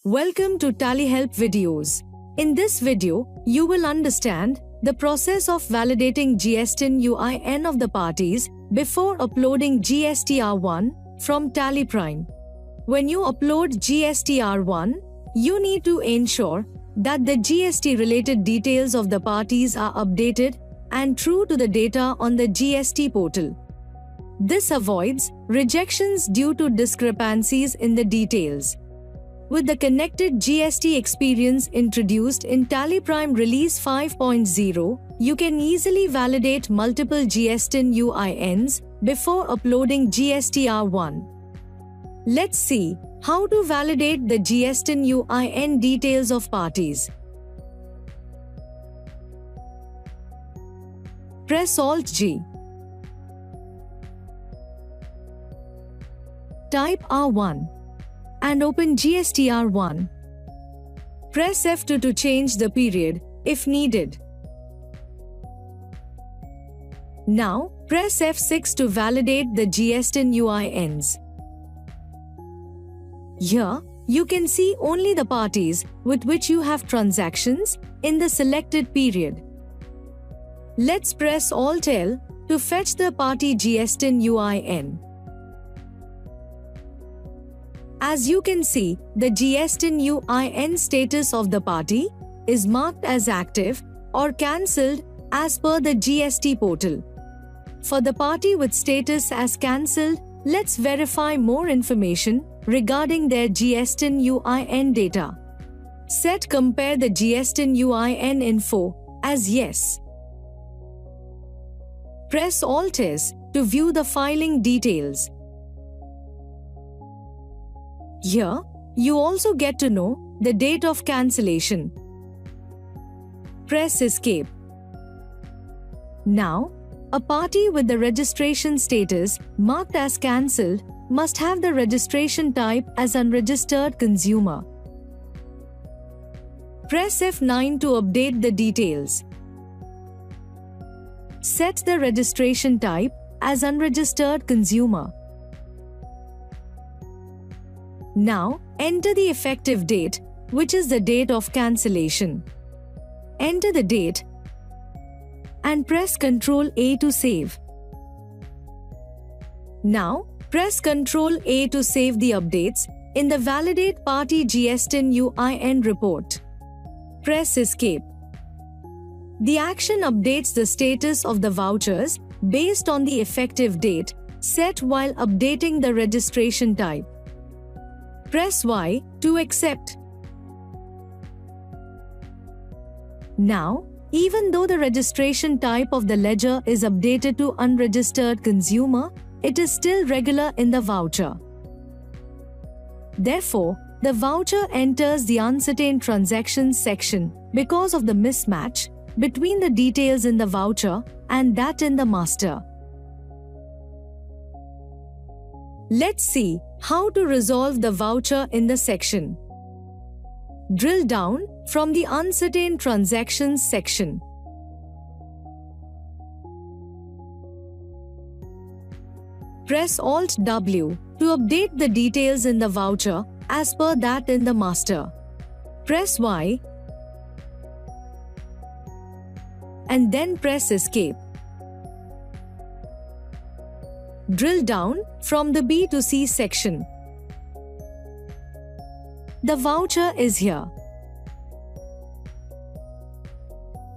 Welcome to TallyHelp videos. In this video, you will understand the process of validating GSTIN UIN of the parties before uploading GSTR1 from TallyPrime. When you upload GSTR1, you need to ensure that the GST-related details of the parties are updated and true to the data on the GST portal. This avoids rejections due to discrepancies in the details. With the connected GST experience introduced in TallyPrime Release 5.0, you can easily validate multiple GSTIN UINs before uploading GSTR1. Let's see how to validate the GSTIN UIN details of parties. Press Alt-G. Type R1 and open GSTR1. Press F2 to change the period, if needed. Now, press F6 to validate the GSTIN UINs. Here, you can see only the parties with which you have transactions in the selected period. Let's press Alt-L to fetch the party GSTIN UIN. As you can see, the GSTIN UIN status of the party is marked as active or cancelled as per the GST portal. For the party with status as cancelled, let's verify more information regarding their GSTIN UIN data. Set Compare the GSTIN UIN info as Yes. Press Alt-S to view the filing details. Here, you also get to know the date of cancellation. Press Escape. Now, a party with the registration status marked as cancelled must have the registration type as unregistered consumer. Press F9 to update the details. Set the registration type as unregistered consumer. Now, enter the effective date, which is the date of cancellation. Enter the date and press Ctrl-A to save. Now, press Ctrl-A to save the updates in the Validate Party GSTIN UIN report. Press Escape. The action updates the status of the vouchers based on the effective date set while updating the registration type. Press Y to accept. Now, even though the registration type of the ledger is updated to unregistered consumer, it is still regular in the voucher. Therefore, the voucher enters the uncertain transactions section because of the mismatch between the details in the voucher and that in the master. Let's see how to resolve the voucher in the section. Drill down from the Uncertain Transactions section. Press Alt-W to update the details in the voucher as per that in the master. Press Y and then press Escape. Drill down from the B to C section. The voucher is here.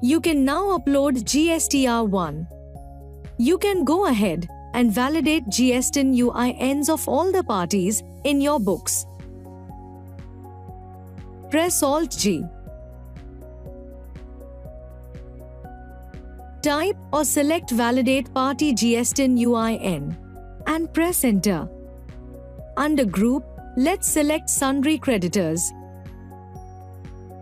You can now upload GSTR1. You can go ahead and validate GSTIN UINs of all the parties in your books. Press Alt-G. Type or select Validate Party GSTIN UIN and press Enter. Under Group, let's select Sundry Creditors.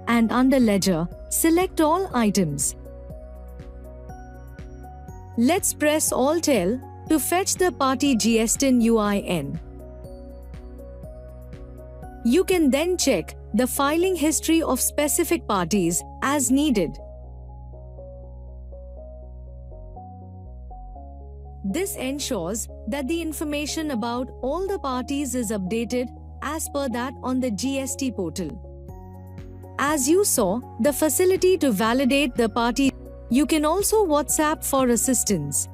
And under Ledger, select all items. Let's press Alt-L to fetch the party GSTIN UIN. You can then check the filing history of specific parties as needed. This ensures that the information about all the parties is updated as per that on the GST portal. As you saw, the facility to validate the party, you can also WhatsApp for assistance.